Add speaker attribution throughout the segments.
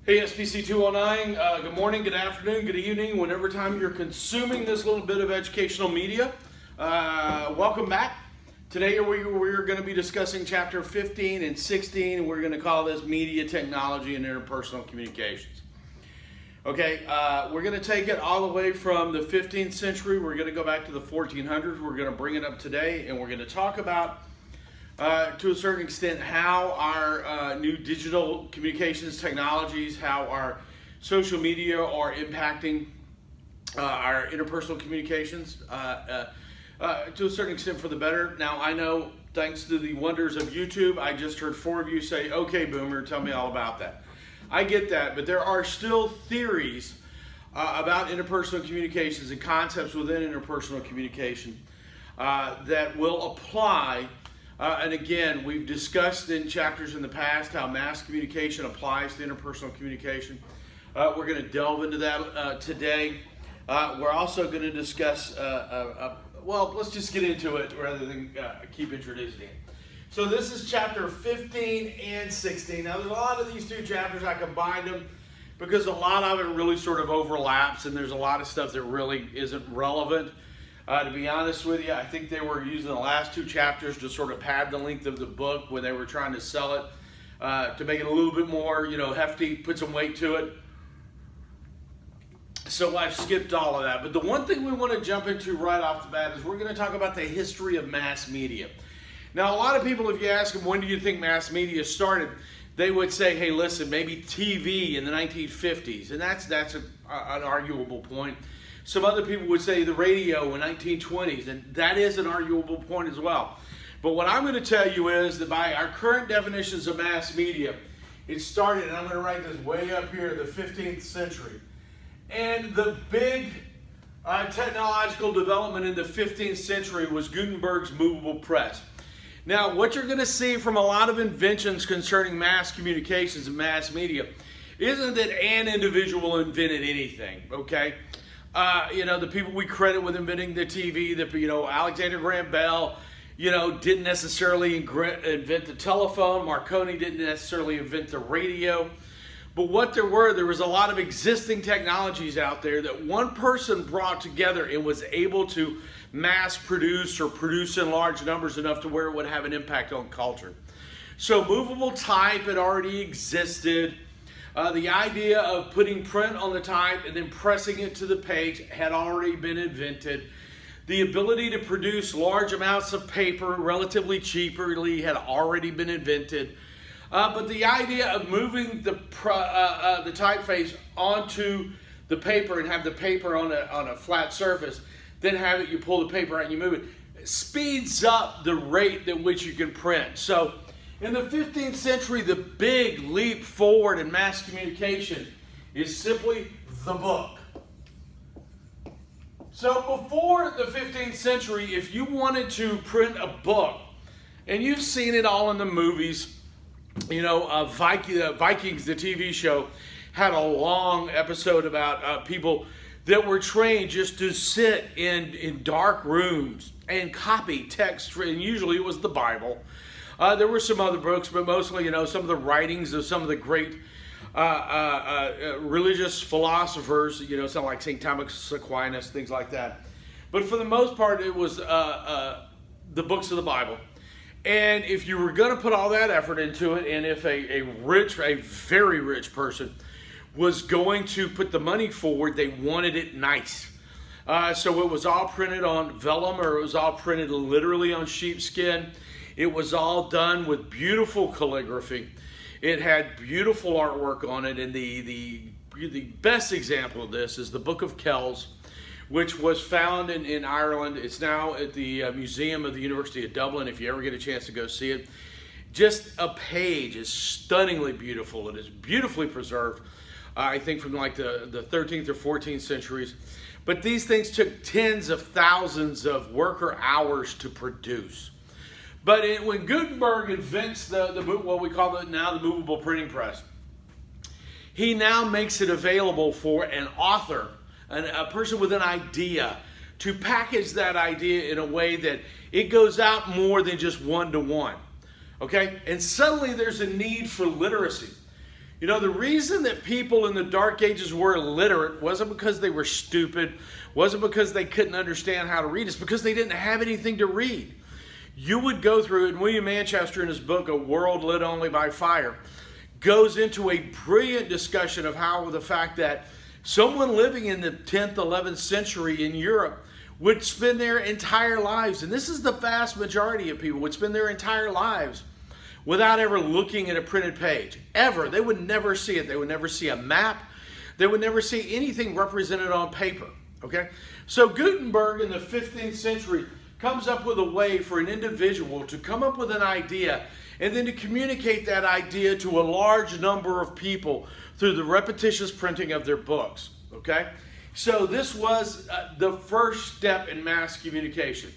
Speaker 1: Hey, SPC 209, good morning, good afternoon, good evening, whenever time you're consuming this little bit of educational media. Welcome back. Today we're going to be discussing chapter 15 and 16, and we're going to call this Media Technology and Interpersonal Communications. Okay, we're going to take it all the way from the 15th century. We're going to go back to the 1400s. We're going to bring it up today, and we're going to talk about to a certain extent how our new digital communications technologies, how our social media are impacting our interpersonal communications to a certain extent for the better. Now, I know thanks to the wonders of YouTube, I just heard 4 of you say, okay, Boomer, tell me all about that. I get that, but there are still theories about interpersonal communications and concepts within interpersonal communication that will apply. And again, we've discussed in chapters in the past how mass communication applies to interpersonal communication. We're going to delve into that today. We're also going to discuss, well, let's just get into it rather than keep introducing it. So this is chapter 15 and 16. Now, there's a lot of these two chapters. I combined them because a lot of it really sort of overlaps, and there's a lot of stuff that really isn't relevant. To be honest with you, I think they were using the last 2 chapters to sort of pad the length of the book when they were trying to sell it, to make it a little bit more, hefty, put some weight to it. So I've skipped all of that. But the one thing we want to jump into right off the bat is we're going to talk about the history of mass media. Now, a lot of people, if you ask them, when do you think mass media started, they would say, hey, listen, maybe TV in the 1950s. And that's an arguable point. Some other people would say the radio in the 1920s, and that is an arguable point as well. But what I'm going to tell you is that by our current definitions of mass media, it started, and I'm going to write this way up here, the 15th century. And the big technological development in the 15th century was Gutenberg's movable press. Now, what you're going to see from a lot of inventions concerning mass communications and mass media isn't that an individual invented anything, okay? The people we credit with inventing the TV, Alexander Graham Bell, didn't necessarily invent the telephone. Marconi didn't necessarily invent the radio. But what there was a lot of existing technologies out there that one person brought together and was able to mass produce or produce in large numbers enough to where it would have an impact on culture. So movable type had already existed. The idea of putting print on the type and then pressing it to the page had already been invented. The ability to produce large amounts of paper relatively cheaply had already been invented. But the idea of moving the typeface onto the paper and have the paper on a flat surface, then have it, you pull the paper out and you move it, speeds up the rate at which you can print. So in the 15th century, the big leap forward in mass communication is simply the book. So before the 15th century, if you wanted to print a book, and you've seen it all in the movies, Vikings, the TV show, had a long episode about people that were trained just to sit in dark rooms and copy text, and usually it was the Bible. There were some other books, but mostly, some of the writings of some of the great religious philosophers, something like St. Thomas Aquinas, things like that. But for the most part, it was the books of the Bible. And if you were going to put all that effort into it, and if a very rich person was going to put the money forward, they wanted it nice. So it was all printed on vellum, or it was all printed literally on sheepskin. It was all done with beautiful calligraphy. It had beautiful artwork on it, and the best example of this is the Book of Kells, which was found in Ireland. It's now at the Museum of the University of Dublin, if you ever get a chance to go see it. Just a page is stunningly beautiful. It is beautifully preserved, I think from like the 13th or 14th centuries. But these things took tens of thousands of worker hours to produce. But when Gutenberg invents what we call now the movable printing press, he now makes it available for an author, a person with an idea, to package that idea in a way that it goes out more than just one-to-one. Okay? And suddenly there's a need for literacy. You know, the reason that people in the Dark Ages were illiterate wasn't because they were stupid, wasn't because they couldn't understand how to read, it's because they didn't have anything to read. You would go through, and William Manchester in his book, A World Lit Only by Fire, goes into a brilliant discussion of how the fact that someone living in the 10th, 11th century in Europe would spend their entire lives, and this is the vast majority of people, would spend their entire lives without ever looking at a printed page. Ever. They would never see it. They would never see a map. They would never see anything represented on paper. Okay? So Gutenberg in the 15th century comes up with a way for an individual to come up with an idea and then to communicate that idea to a large number of people through the repetitious printing of their books. Okay? So this was the first step in mass communication.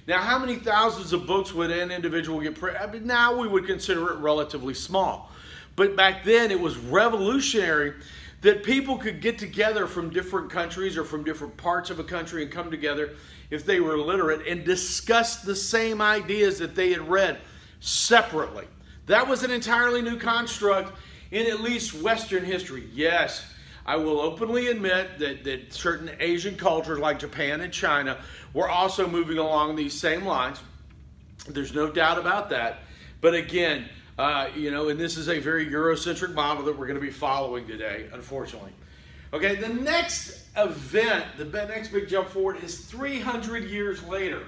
Speaker 1: Now, how many thousands of books would an individual get printed? I mean, now we would consider it relatively small. But back then, it was revolutionary that people could get together from different countries or from different parts of a country and come together, if they were literate, and discuss the same ideas that they had read separately. That was an entirely new construct in at least Western history. Yes, I will openly admit that certain Asian cultures like Japan and China were also moving along these same lines. There's no doubt about that. But again, and this is a very Eurocentric model that we're going to be following today, unfortunately. Okay, the next event, the next big jump forward is 300 years later.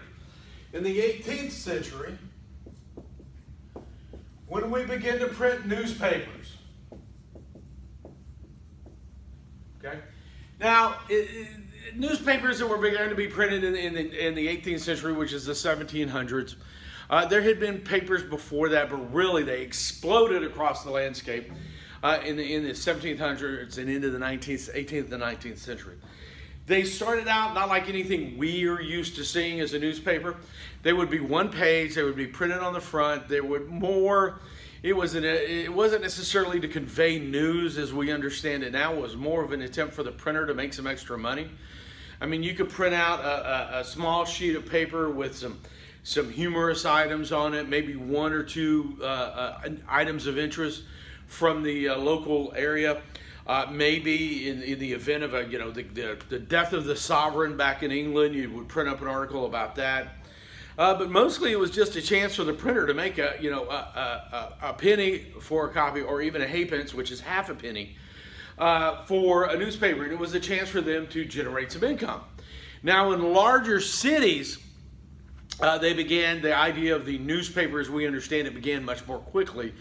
Speaker 1: In the 18th century, when we begin to print newspapers. Okay. Now, newspapers that were beginning to be printed in the 18th century, which is the 1700s, there had been papers before that, but really they exploded across the landscape in the 1700s and into the 18th and 19th century. They started out not like anything we are used to seeing as a newspaper. They would be one page. They would be printed on the front. They would more. It wasn't necessarily to convey news as we understand it now. It was more of an attempt for the printer to make some extra money. I mean, you could print out a small sheet of paper with some humorous items on it, maybe one or two items of interest from the local area. Maybe in the event of the death of the sovereign back in England, you would print up an article about that. But mostly it was just a chance for the printer to make a penny for a copy, or even a halfpence, which is half a penny, for a newspaper. And it was a chance for them to generate some income. Now, in larger cities, they began the idea of the newspaper, as we understand it, began much more quickly,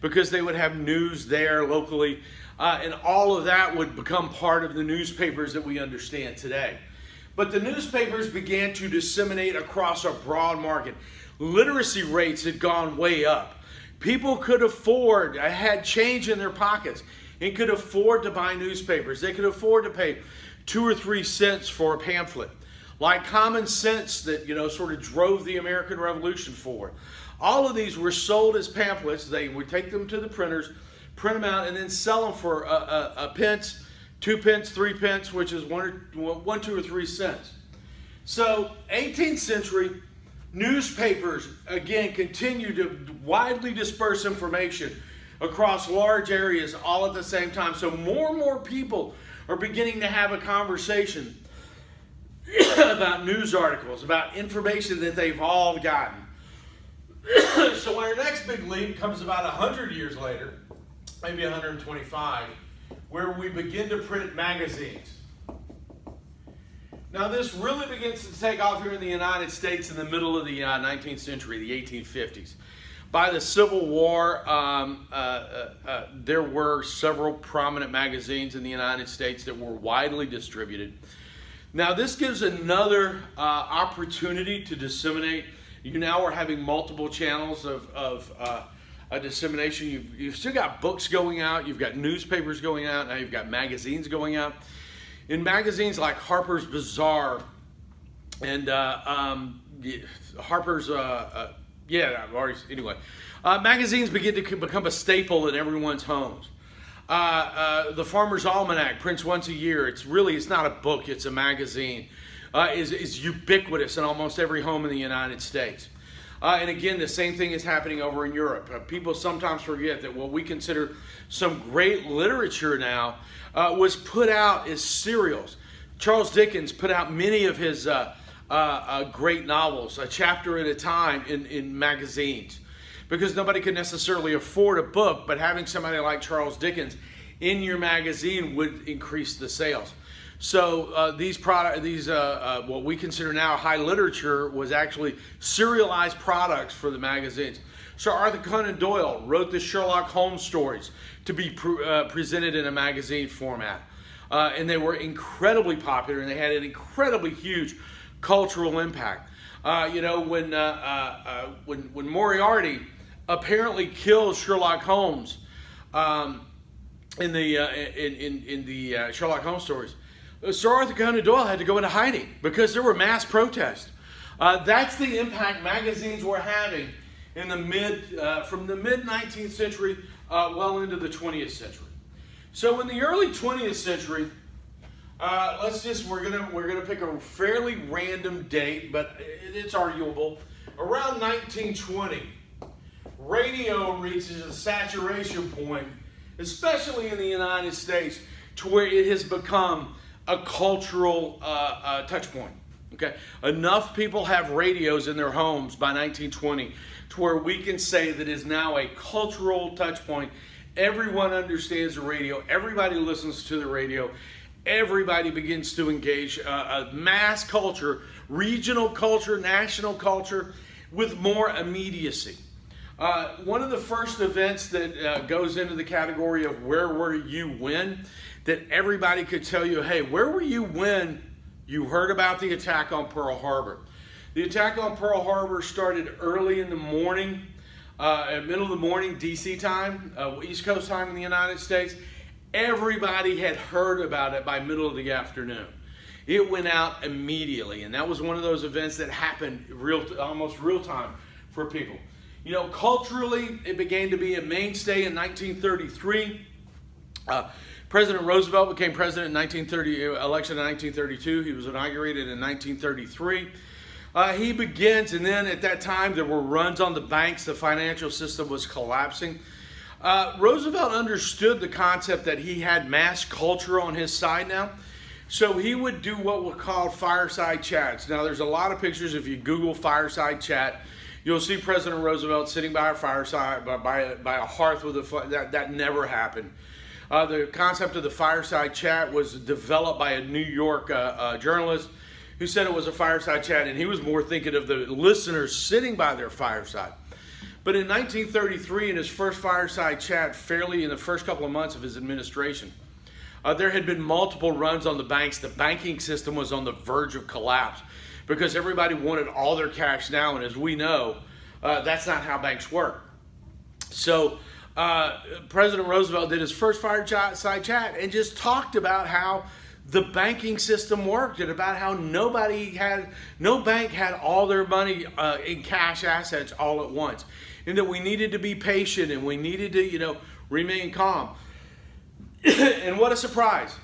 Speaker 1: because they would have news there locally, and all of that would become part of the newspapers that we understand today. But the newspapers began to disseminate across a broad market. Literacy rates had gone way up. People could afford, had change in their pockets, and could afford to buy newspapers. They could afford to pay 2 or 3 cents for a pamphlet. Like Common Sense that, sort of drove the American Revolution forward. All of these were sold as pamphlets. They would take them to the printers, print them out, and then sell them for a pence, 2 pence, 3 pence, which is 1, 2, or 3 cents. So, 18th century newspapers, again, continue to widely disperse information across large areas all at the same time. So more and more people are beginning to have a conversation about news articles, about information that they've all gotten. So our next big leap comes about 100 years later, maybe 125, where we begin to print magazines. Now this really begins to take off here in the United States in the middle of the 19th century, the 1850s. By the Civil War, there were several prominent magazines in the United States that were widely distributed. Now this gives another opportunity to disseminate. You now are having multiple channels of dissemination. You've still got books going out, you've got newspapers going out, now you've got magazines going out. In magazines like Harper's Bazaar and magazines begin to become a staple in everyone's homes. The Farmer's Almanac prints once a year. It's not a book, it's a magazine. Is ubiquitous in almost every home in the United States. And again, the same thing is happening over in Europe. People sometimes forget that what we consider some great literature now was put out as serials. Charles Dickens put out many of his great novels, a chapter at a time in magazines, because nobody could necessarily afford a book, but having somebody like Charles Dickens in your magazine would increase the sales. So what we consider now high literature was actually serialized products for the magazines. Sir Arthur Conan Doyle wrote the Sherlock Holmes stories to be presented in a magazine format. And they were incredibly popular, and they had an incredibly huge cultural impact. When Moriarty apparently killed Sherlock Holmes in the Sherlock Holmes stories, Sir Arthur Conan Doyle had to go into hiding because there were mass protests. That's the impact magazines were having in from the mid 19th century well into the 20th century. So in the early 20th century, we're gonna pick a fairly random date, but it's arguable. Around 1920, radio reaches a saturation point, especially in the United States, to where it has become a cultural touch point. Okay, enough people have radios in their homes by 1920 to where we can say that it is now a cultural touch point. Everyone understands the radio. Everybody listens to the radio. Everybody begins to engage a mass culture, regional culture, national culture with more immediacy. One of the first events that goes into the category of where were you when, that everybody could tell you, hey, where were you when you heard about the attack on Pearl Harbor? The attack on Pearl Harbor started early in the morning, middle of the morning, DC time, East Coast time in the United States. Everybody had heard about it by middle of the afternoon. It went out immediately, and that was one of those events that happened almost real time for people. Culturally, it began to be a mainstay in 1933. President Roosevelt became president in election in 1932. He was inaugurated in 1933. He begins, and then at that time there were runs on the banks. The financial system was collapsing. Roosevelt understood the concept that he had mass culture on his side now. So he would do what were called fireside chats. Now there's a lot of pictures. If you Google fireside chat, you'll see President Roosevelt sitting by a fireside, by a hearth with a fire. That never happened. The concept of the fireside chat was developed by a New York journalist who said it was a fireside chat, and he was more thinking of the listeners sitting by their fireside. But in 1933, in his first fireside chat, fairly in the first couple of months of his administration, there had been multiple runs on the banks. The banking system was on the verge of collapse because everybody wanted all their cash now, and as we know, that's not how banks work. So President Roosevelt did his first fireside chat and just talked about how the banking system worked and about how no bank had all their money in cash assets all at once, and that we needed to be patient and we needed to, remain calm. And what a surprise.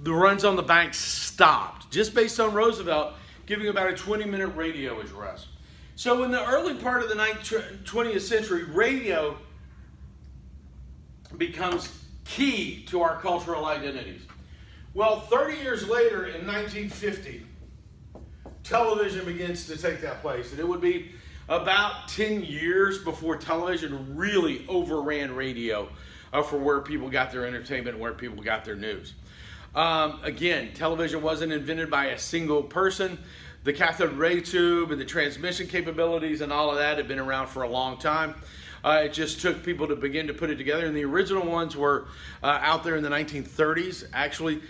Speaker 1: The runs on the banks stopped just based on Roosevelt giving about a 20-minute radio address. So in the early part of the 20th century, radio becomes key to our cultural identities. Well, 30 years later, in 1950, television begins to take that place. And it would be about 10 years before television really overran radio for where people got their entertainment and where people got their news. Again, television wasn't invented by a single person. The cathode ray tube and the transmission capabilities and all of that had been around for a long time. It just took people to begin to put it together. And the original ones were out there in the 1930s. Actually,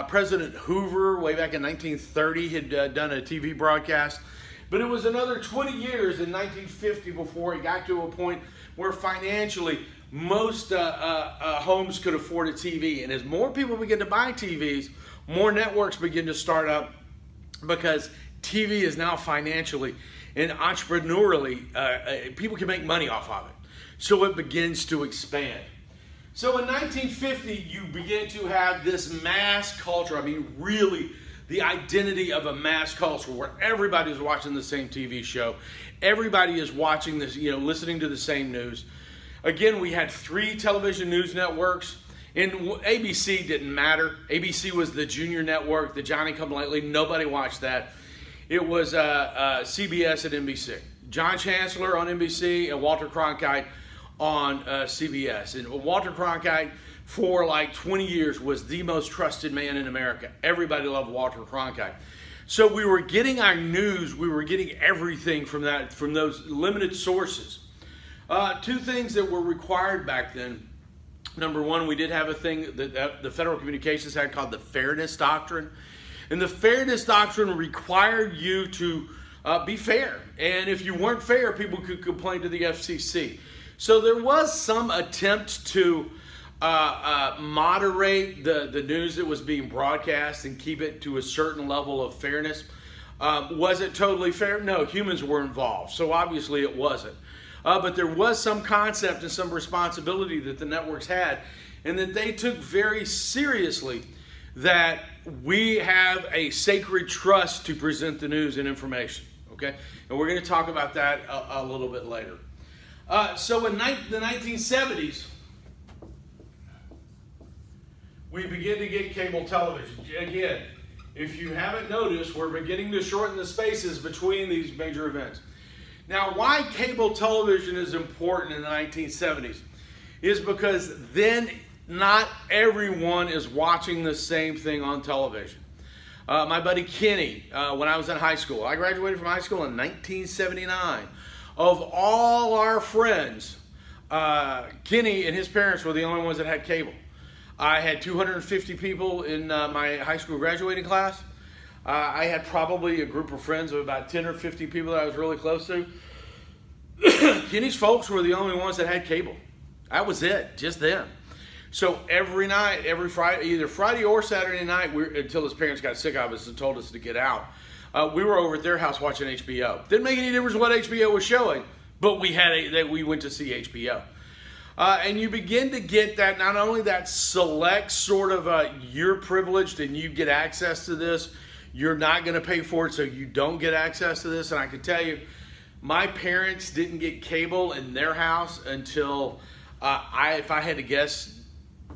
Speaker 1: President Hoover, way back in 1930, had done a TV broadcast. But it was another 20 years in 1950 before it got to a point where financially most homes could afford a TV. And as more people begin to buy TVs, more networks begin to start up because TV is now financially and entrepreneurially, people can make money off of it. So it begins to expand. So in 1950, you begin to have this mass culture. I mean, really, the identity of a mass culture where everybody is watching the same TV show. Everybody is watching this, listening to the same news. Again, we had 3 television news networks, and ABC didn't matter. ABC was the junior network, the Johnny-come-lately. Nobody watched that. It was CBS and NBC. John Chancellor on NBC and Walter Cronkite on CBS. And Walter Cronkite, for like 20 years, was the most trusted man in America. Everybody loved Walter Cronkite. So we were getting our news, we were getting everything from those limited sources. 2 things that were required back then. Number one, we did have a thing that the Federal Communications had called the Fairness Doctrine. And the Fairness Doctrine required you to be fair. And if you weren't fair, people could complain to the FCC. So there was some attempt to moderate the news that was being broadcast and keep it to a certain level of fairness. Was it totally fair? No, humans were involved. So obviously it wasn't. But there was some concept and some responsibility that the networks had, and that they took very seriously that we have a sacred trust to present the news and information. Okay? And we're going to talk about that a little bit later. So in the 1970s, we begin to get cable television. Again, if you haven't noticed, we're beginning to shorten the spaces between these major events. Now, why cable television is important in the 1970s is because then not everyone is watching the same thing on television. My buddy Kenny, when I was in high school, I graduated from high school in 1979. Of all our friends, Kenny and his parents were the only ones that had cable. I had 250 people in my high school graduating class. I had probably a group of friends of about 10 or 50 people that I was really close to. Kenny's folks were the only ones that had cable. That was it, just them. So every night, every Friday, either Friday or Saturday night, until his parents got sick of us and told us to get out, we were over at their house watching HBO. Didn't make any difference what HBO was showing, but we went to see HBO. And you begin to get that, not only that select sort of you're privileged and you get access to this, you're not going to pay for it, so you don't get access to this. And I can tell you, my parents didn't get cable in their house until, if I had to guess,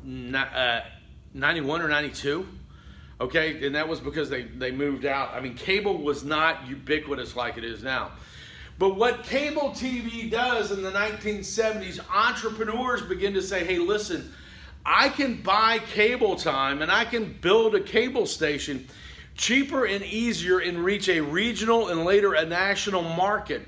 Speaker 1: 91 or 92. Okay, and that was because they moved out. I mean, cable was not ubiquitous like it is now. But what cable TV does in the 1970s, entrepreneurs begin to say, hey, listen, I can buy cable time and I can build a cable station cheaper and easier and reach a regional and later a national market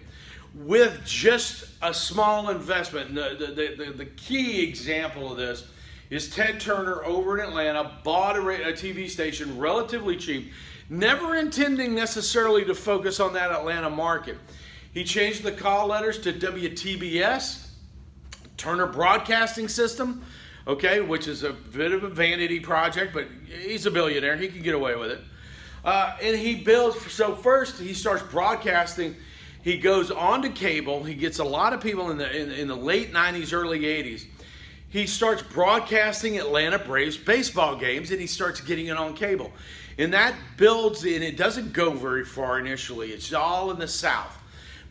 Speaker 1: with just a small investment. And the key example of this is Ted Turner over in Atlanta bought a TV station relatively cheap, never intending necessarily to focus on that Atlanta market. He changed the call letters to WTBS, Turner Broadcasting System, okay, which is a bit of a vanity project, but he's a billionaire. He can get away with it. And he builds, so first he starts broadcasting. He goes on to cable. He gets a lot of people in the late 90s, early 80s. He starts broadcasting Atlanta Braves baseball games, and he starts getting it on cable. And that builds, and it doesn't go very far initially. It's all in the South.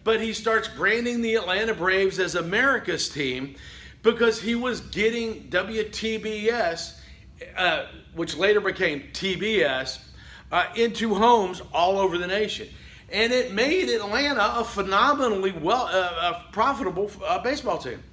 Speaker 1: But he starts branding the Atlanta Braves as America's team because he was getting WTBS, which later became TBS, into homes all over the nation. And it made Atlanta a phenomenally profitable baseball team.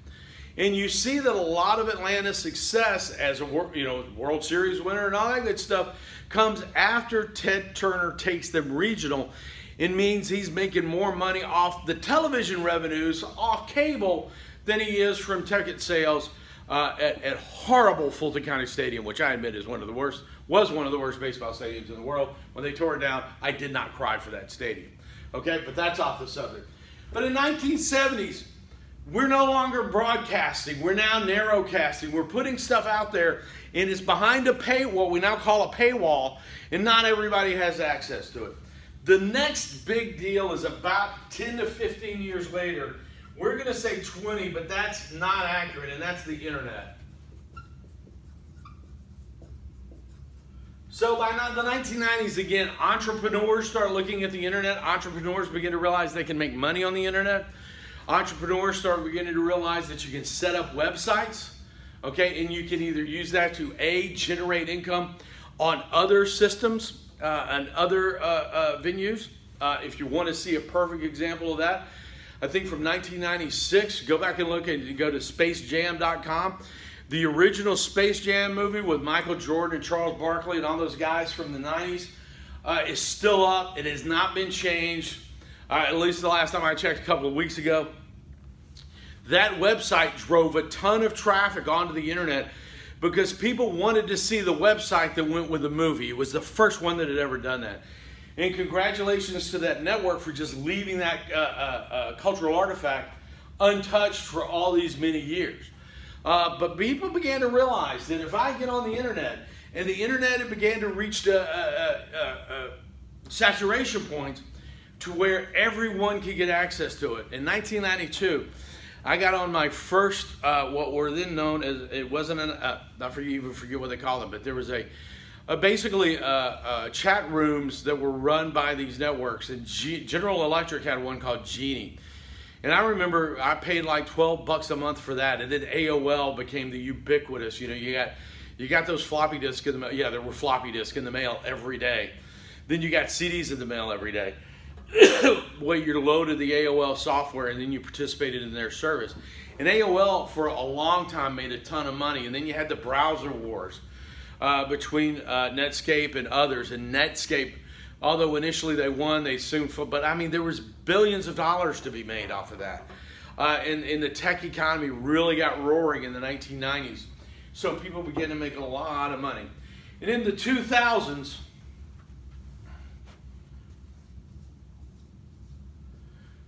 Speaker 1: And you see that a lot of Atlanta's success as a World Series winner and all that good stuff comes after Ted Turner takes them regional. It means he's making more money off the television revenues off cable than he is from ticket sales at horrible Fulton County Stadium, which I admit was one of the worst baseball stadiums in the world. When they tore it down, I did not cry for that stadium. Okay, but that's off the subject. But in 1970s, we're no longer broadcasting. We're now narrowcasting. We're putting stuff out there, and it's behind what we now call a paywall, and not everybody has access to it. The next big deal is about 10 to 15 years later. We're going to say 20, but that's not accurate, and that's the internet. So by the 1990s, again, entrepreneurs start looking at the internet. Entrepreneurs begin to realize they can make money on the internet. Entrepreneurs start beginning to realize that you can set up websites, okay, and you can either use that to generate income on other systems and other venues. If you want to see a perfect example of that, I think from 1996, go back and look and go to spacejam.com. The original Space Jam movie with Michael Jordan and Charles Barkley and all those guys from the 90s is still up. It has not been changed, at least the last time I checked a couple of weeks ago. That website drove a ton of traffic onto the internet because people wanted to see the website that went with the movie. It was the first one that had ever done that. And congratulations to that network for just leaving that cultural artifact untouched for all these many years. But people began to realize that if I get on the internet, and the internet began to reach saturation points to where everyone could get access to it. In 1992, I got on my first, what were then known as, it wasn't I forget what they call them, but there was basically chat rooms that were run by these networks, and General Electric had one called Genie. And I remember I paid like $12 a month for that, and then AOL became the ubiquitous. You know, you got those floppy disks in the mail. Yeah, there were floppy disks in the mail every day. Then you got CDs in the mail every day. Where you loaded the AOL software, and then you participated in their service. And AOL for a long time made a ton of money. And then you had the browser wars between Netscape and others. And Netscape, although initially they won, they soon but I mean, there was billions of dollars to be made off of that. And the tech economy really got roaring in the 1990s. So people began to make a lot of money. And in the 2000s,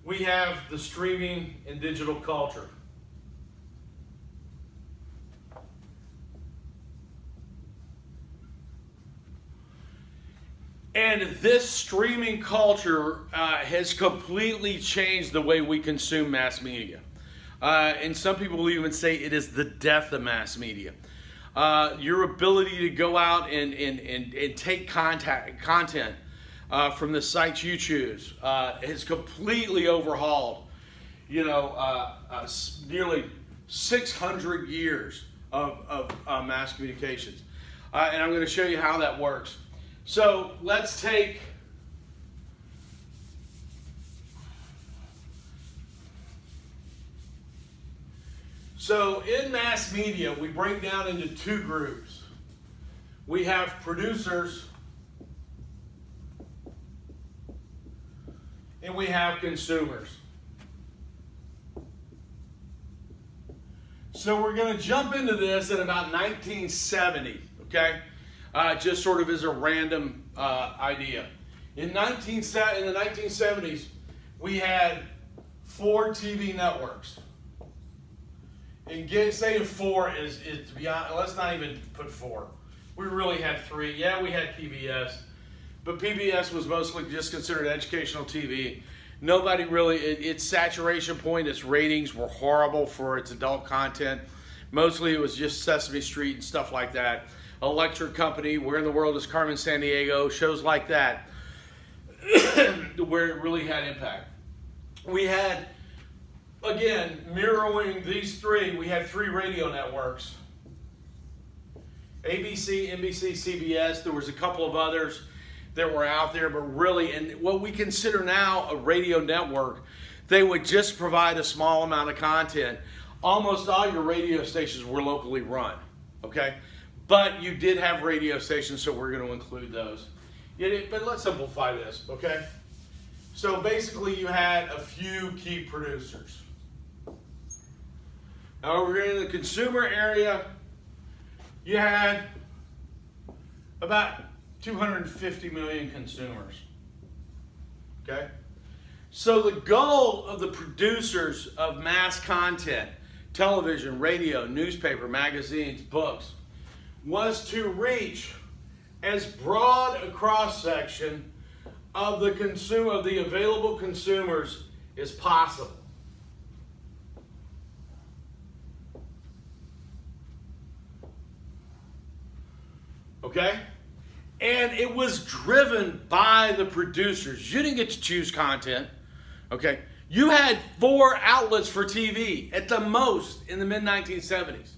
Speaker 1: we have the streaming and digital culture. And this streaming culture has completely changed the way we consume mass media. And some people will even say it is the death of mass media. Your ability to go out and take content from the sites you choose has completely overhauled, nearly 600 years of mass communications. And I'm going to show you how that works. So let's take in mass media, we break down into two groups. We have producers and we have consumers. So we're going to jump into this at about 1970, okay? Just sort of as a random idea. In the 1970s, we had 4 TV networks. And say 4 is to be honest, let's not even put 4. We really had 3. Yeah, we had PBS. But PBS was mostly just considered educational TV. Nobody really, its saturation point, its ratings were horrible for its adult content. Mostly it was just Sesame Street and stuff like that. Electric Company, Where in the World is Carmen Sandiego, shows like that, where it really had impact. We had, again, mirroring these 3, we had 3 radio networks. ABC, NBC, CBS, there was a couple of others that were out there, but really, and what we consider now a radio network, they would just provide a small amount of content. Almost all your radio stations were locally run, okay? But you did have radio stations, so we're going to include those. But let's simplify this, okay? So basically you had a few key producers. Now over here in the consumer area, you had about 250 million consumers, okay? So the goal of the producers of mass content, television, radio, newspaper, magazines, books, was to reach as broad a cross-section of the available consumers as possible. Okay? And it was driven by the producers. You didn't get to choose content, okay? You had 4 outlets for TV at the most in the mid-1970s.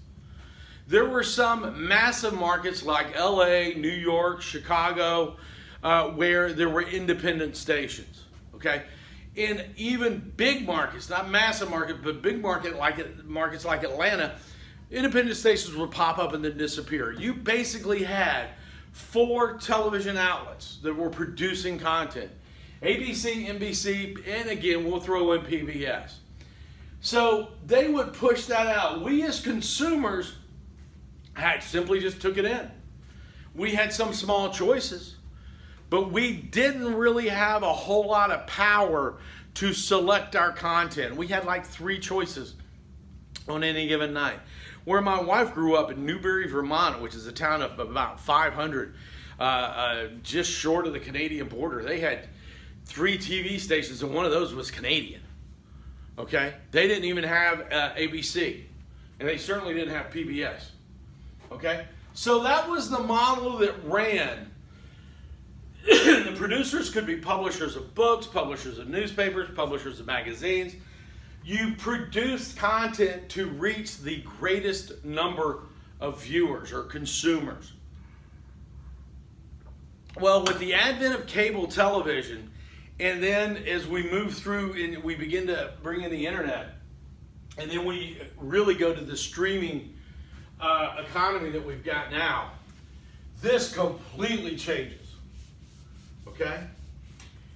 Speaker 1: There were some massive markets like LA, New York, Chicago, where there were independent stations, okay? In even big markets, not massive market, but big markets like Atlanta, independent stations would pop up and then disappear. You basically had 4 television outlets that were producing content. ABC, NBC, and again, we'll throw in PBS. So they would push that out. We as consumers simply just took it in. We had some small choices, but we didn't really have a whole lot of power to select our content. We had like 3 choices on any given night. Where my wife grew up in Newbury, Vermont, which is a town of about 500, just short of the Canadian border, they had 3 TV stations, and one of those was Canadian. Okay? They didn't even have ABC, and they certainly didn't have PBS. Okay? So that was the model that ran. The producers could be publishers of books, publishers of newspapers, publishers of magazines. You produced content to reach the greatest number of viewers or consumers. Well, with the advent of cable television, and then as we move through and we begin to bring in the internet, and then we really go to the streaming economy that we've got now, this completely changes. Okay?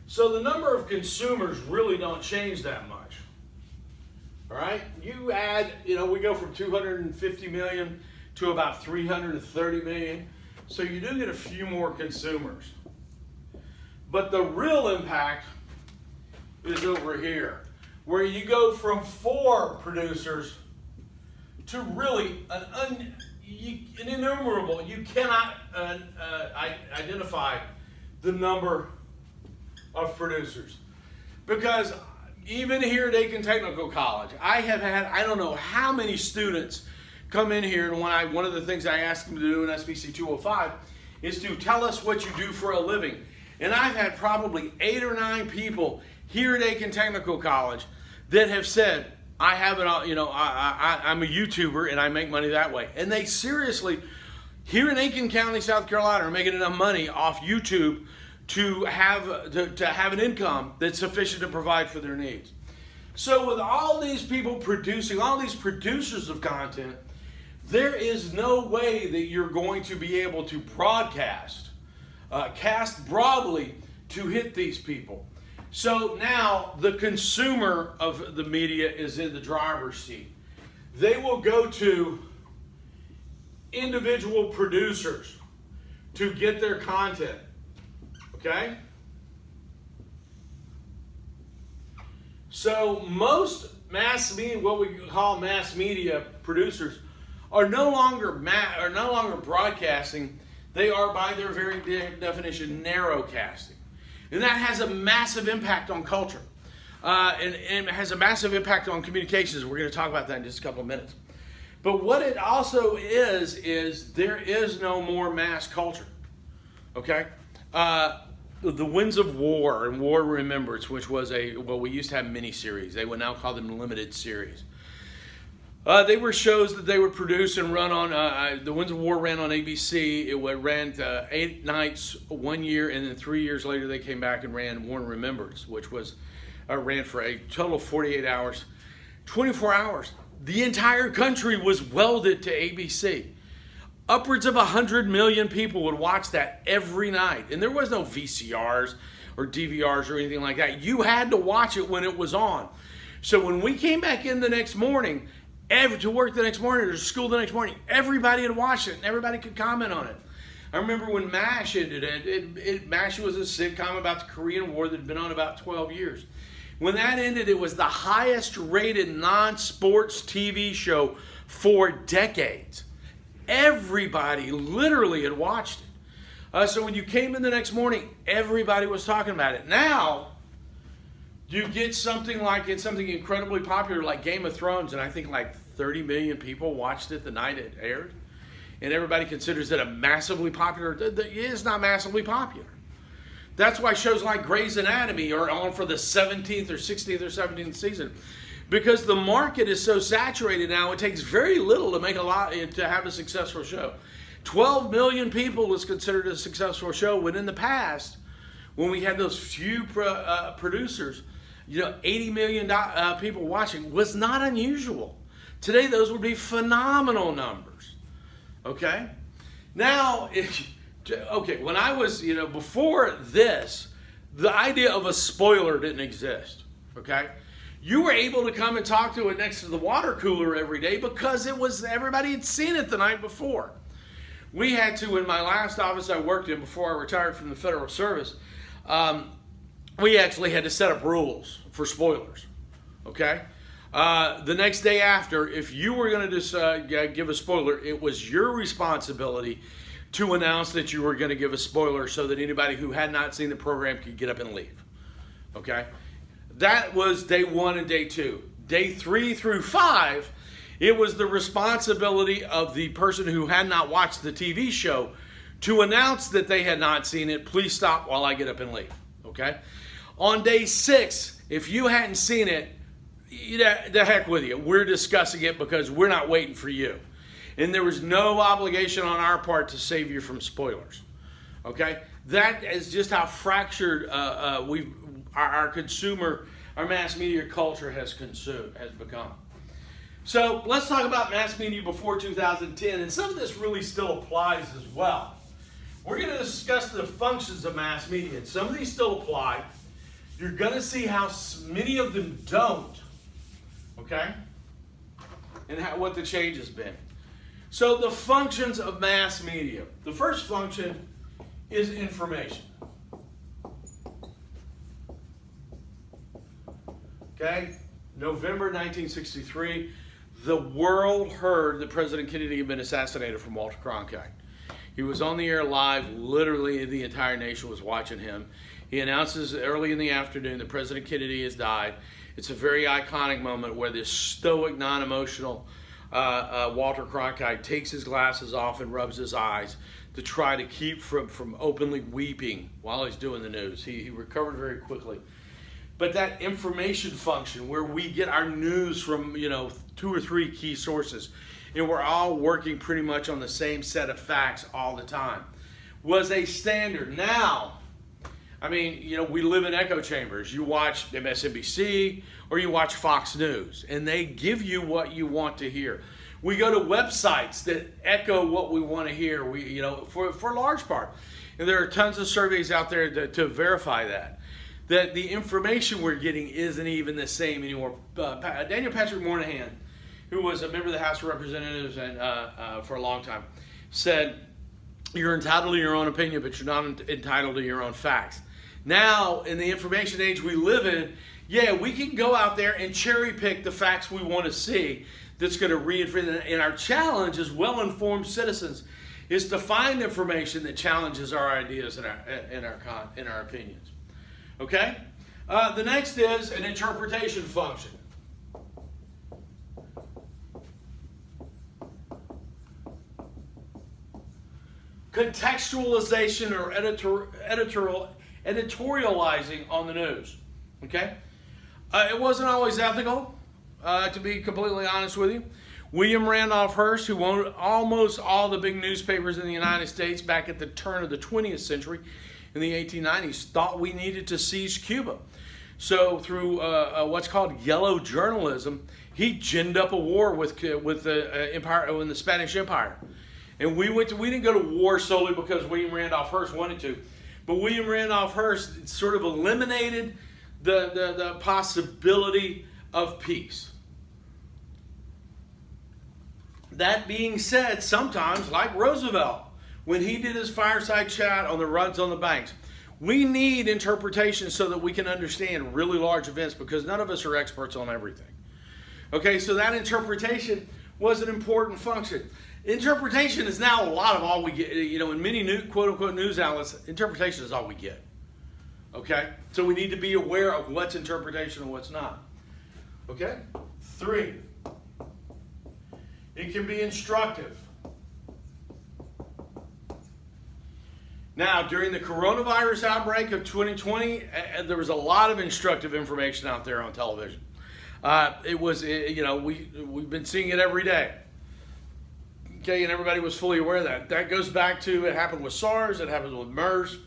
Speaker 1: So the number of consumers really don't change that much. All right? You add, we go from 250 million to about 330 million. So you do get a few more consumers. But the real impact is over here, where you go from 4 producers to really an innumerable. You cannot identify the number of producers. Because even here at Aiken Technical College, I have had, I don't know how many students come in here, and one of the things I ask them to do in SBC 205 is to tell us what you do for a living. And I've had probably 8 or 9 people here at Aiken Technical College that have said, I'm a YouTuber and I make money that way. And they seriously, here in Aiken County, South Carolina, are making enough money off YouTube to have an income that's sufficient to provide for their needs. So with all these people producing, all these producers of content, there is no way that you're going to be able to cast broadly to hit these people. So now the consumer of the media is in the driver's seat. They will go to individual producers to get their content. Okay? So most mass media, what we call mass media producers, are no longer broadcasting. They are, by their very definition, narrowcasting. And that has a massive impact on culture. And it has a massive impact on communications. We're going to talk about that in just a couple of minutes. But what it also is there is no more mass culture. Okay? The Winds of War and War Remembrance, which was we used to have mini-series. They would now call them limited series. They were shows that they would produce and run on, the Winds of War ran on ABC. It ran 8 nights 1 year, and then 3 years later they came back and ran War Remembrance, which was ran for a total of 48 hours. 24 hours. The entire country was welded to ABC. Upwards of 100 million people would watch that every night. And there was no VCRs or DVRs or anything like that. You had to watch it when it was on. So when we came back in the next morning, to work the next morning or to school the next morning, everybody had watched it and everybody could comment on it. I remember when MASH ended, MASH was a sitcom about the Korean War that had been on about 12 years. When that ended, it was the highest rated non-sports TV show for decades. Everybody literally had watched it. So when you came in the next morning, everybody was talking about it. Now, you get something incredibly popular like Game of Thrones, and I think like 30 million people watched it the night it aired. and everybody considers it a massively popular, it is not massively popular. That's why shows like Grey's Anatomy are on for the 17th or 16th or 17th season. Because the market is so saturated now, it takes very little to make to have a successful show. 12 million people is considered a successful show, when in the past, when we had those few producers, 80 million people watching was not unusual. Today, those would be phenomenal numbers. Okay? Now, when I was, before this, the idea of a spoiler didn't exist. Okay? You were able to come and talk to it next to the water cooler every day because everybody had seen it the night before. We had to, in my last office I worked in before I retired from the Federal Service, we actually had to set up rules for spoilers. Okay? The next day after, if you were going to just give a spoiler, it was your responsibility to announce that you were going to give a spoiler so that anybody who had not seen the program could get up and leave. Okay? That was day 1 and day 2. Day 3 through 5, it was the responsibility of the person who had not watched the TV show to announce that they had not seen it. Please stop while I get up and leave. Okay? On day 6, if you hadn't seen it, the heck with you. We're discussing it because we're not waiting for you. And there was no obligation on our part to save you from spoilers. Okay? That is just how fractured our mass media culture has become. So let's talk about mass media before 2010, and some of this really still applies as well. We're going to discuss the functions of mass media, and some of these still apply. You're going to see how many of them don't, okay? And what the change has been. So the functions of mass media. The first function is information. Okay, November 1963, the world heard that President Kennedy had been assassinated from Walter Cronkite. He was on the air live, literally the entire nation was watching him. He announces early in the afternoon that President Kennedy has died. It's a very iconic moment where this stoic, non-emotional Walter Cronkite takes his glasses off and rubs his eyes to try to keep from openly weeping while he's doing the news. He recovered very quickly. But that information function where we get our news from, 2 or 3 key sources, and we're all working pretty much on the same set of facts all the time, was a standard. Now, we live in echo chambers. You watch MSNBC or you watch Fox News, and they give you what you want to hear. We go to websites that echo what we want to hear, for a large part. And there are tons of surveys out there to verify that the information we're getting isn't even the same anymore. Daniel Patrick Moynihan, who was a member of the House of Representatives and for a long time, said, you're entitled to your own opinion, but you're not entitled to your own facts. Now, in the information age we live in, we can go out there and cherry pick the facts we want to see that's going to reinforce it. And our challenge as well-informed citizens is to find information that challenges our ideas and our opinions. Okay? The next is an interpretation function. Contextualization or editorializing on the news. Okay? It wasn't always ethical, to be completely honest with you. William Randolph Hearst, who owned almost all the big newspapers in the United States back at the turn of the 20th century, in the 1890s, thought we needed to seize Cuba. So through what's called yellow journalism, he ginned up a war with the empire, in the Spanish Empire. And we didn't go to war solely because William Randolph Hearst wanted to, but William Randolph Hearst sort of eliminated the possibility of peace. That being said, sometimes, like Roosevelt, when he did his fireside chat on the runs on the banks, we need interpretation so that we can understand really large events, because none of us are experts on everything. Okay, so that interpretation was an important function. Interpretation is now a lot of all we get. In many quote-unquote news outlets, interpretation is all we get. Okay, so we need to be aware of what's interpretation and what's not. Okay, 3. It can be instructive. Now, during the coronavirus outbreak of 2020, there was a lot of instructive information out there on television. We've been seeing it every day. Okay, and everybody was fully aware of that. That goes back to, it happened with SARS, it happened with MERS.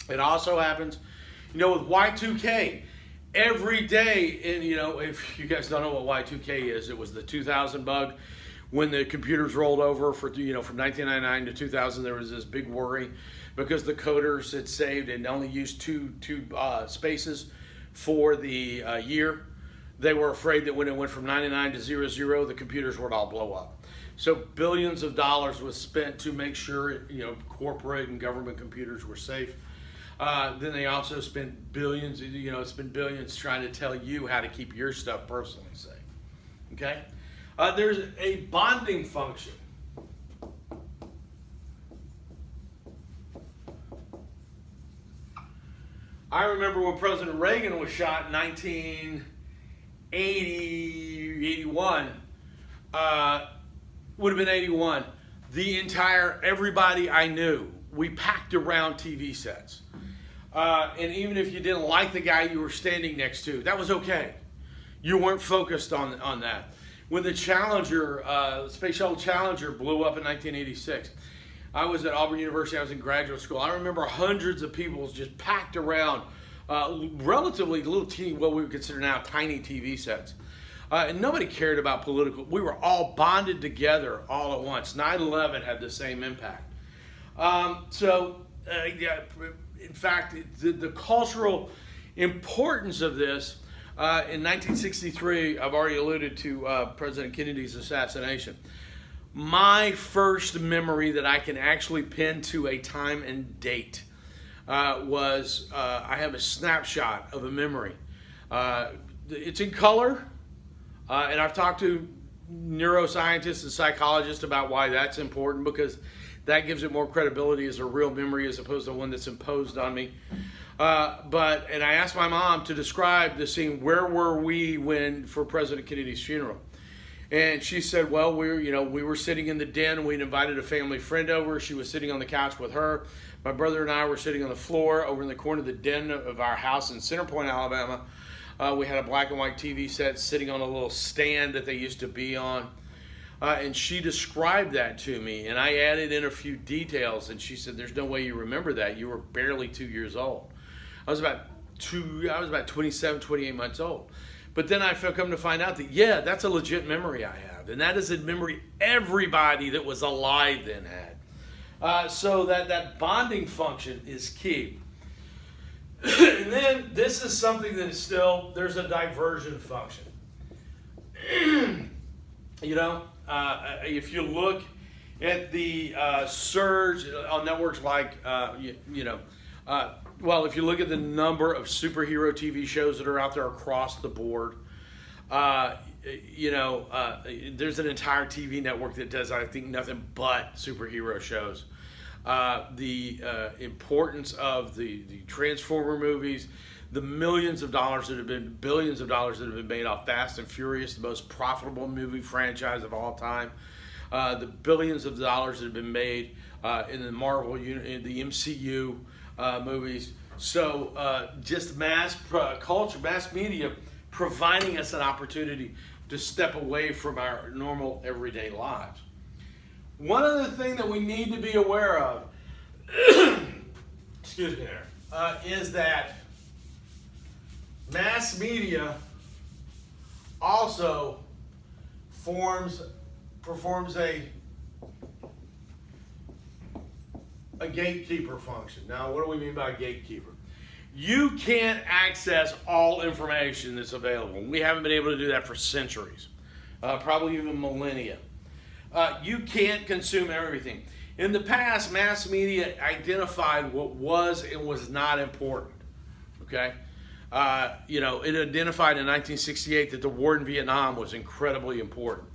Speaker 1: It also happens, with Y2K. Every day, and if you guys don't know what Y2K is, it was the 2000 bug. When the computers rolled over from 1999 to 2000, there was this big worry because the coders had saved and only used two spaces for the year. They were afraid that when it went from 99 to 00, the computers would all blow up. So billions of dollars was spent to make sure corporate and government computers were safe. Then they also spent billions, it's been billions trying to tell you how to keep your stuff personally safe. Okay? There's a bonding function. I remember when President Reagan was shot in 81, would have been 81. Everybody I knew, we packed around TV sets. And even if you didn't like the guy you were standing next to, that was okay. You weren't focused on that. When the Challenger, Space Shuttle Challenger blew up in 1986, I was at Auburn University, I was in graduate school. I remember hundreds of people just packed around relatively little teeny, what we would consider now tiny TV sets. And nobody cared about political. We were all bonded together all at once. 9/11 had the same impact. In fact, the cultural importance of this, in 1963, I've already alluded to President Kennedy's assassination. My first memory that I can actually pin to a time and date was I have a snapshot of a memory. It's in color, and I've talked to neuroscientists and psychologists about why that's important, because that gives it more credibility as a real memory as opposed to one that's imposed on me. And I asked my mom to describe the scene. Where were we for President Kennedy's funeral? And she said, well, we were sitting in the den. We'd invited a family friend over. She was sitting on the couch with her. My brother and I were sitting on the floor over in the corner of the den of our house in Center Point, Alabama. We had a black and white TV set sitting on a little stand that they used to be on. And she described that to me, and I added in a few details, and she said, there's no way you remember that. You were barely 2 years old. I was about 27, 28 months old. But then I come to find out that, that's a legit memory I have. And that is a memory everybody that was alive then had. So that bonding function is key. And then this is something that is still, there's a diversion function. If you look at the surge on networks like, if you look at the number of superhero TV shows that are out there across the board, there's an entire TV network that does, I think, nothing but superhero shows. The importance of the Transformer movies, the billions of dollars that have been made off Fast and Furious, the most profitable movie franchise of all time. The billions of dollars that have been made in the Marvel, in the MCU movies. So just mass culture, mass media, providing us an opportunity to step away from our normal everyday lives. One other thing that we need to be aware of, excuse me there, is that mass media also performs a gatekeeper function. Now, what do we mean by gatekeeper? You can't access all information that's available. We haven't been able to do that for centuries, probably even millennia. You can't consume everything. In the past, mass media identified what was and was not important. Okay? It identified in 1968 that the war in Vietnam was incredibly important.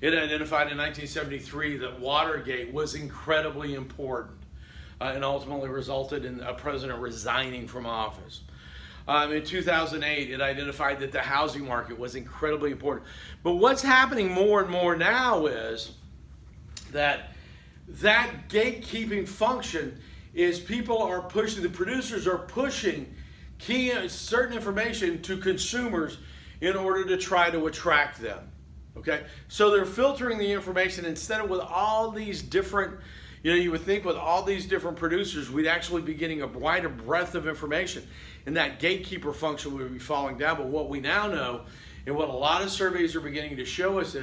Speaker 1: It identified in 1973 that Watergate was incredibly important and ultimately resulted in a president resigning from office. In 2008, it identified that the housing market was incredibly important. But what's happening more and more now is that gatekeeping function is people are pushing, the producers are pushing certain information to consumers in order to try to attract them. Okay, so they're filtering the information instead of with all these different, you would think with all these different producers, we'd actually be getting a wider breadth of information, and that gatekeeper function would be falling down. But what we now know, and what a lot of surveys are beginning to show us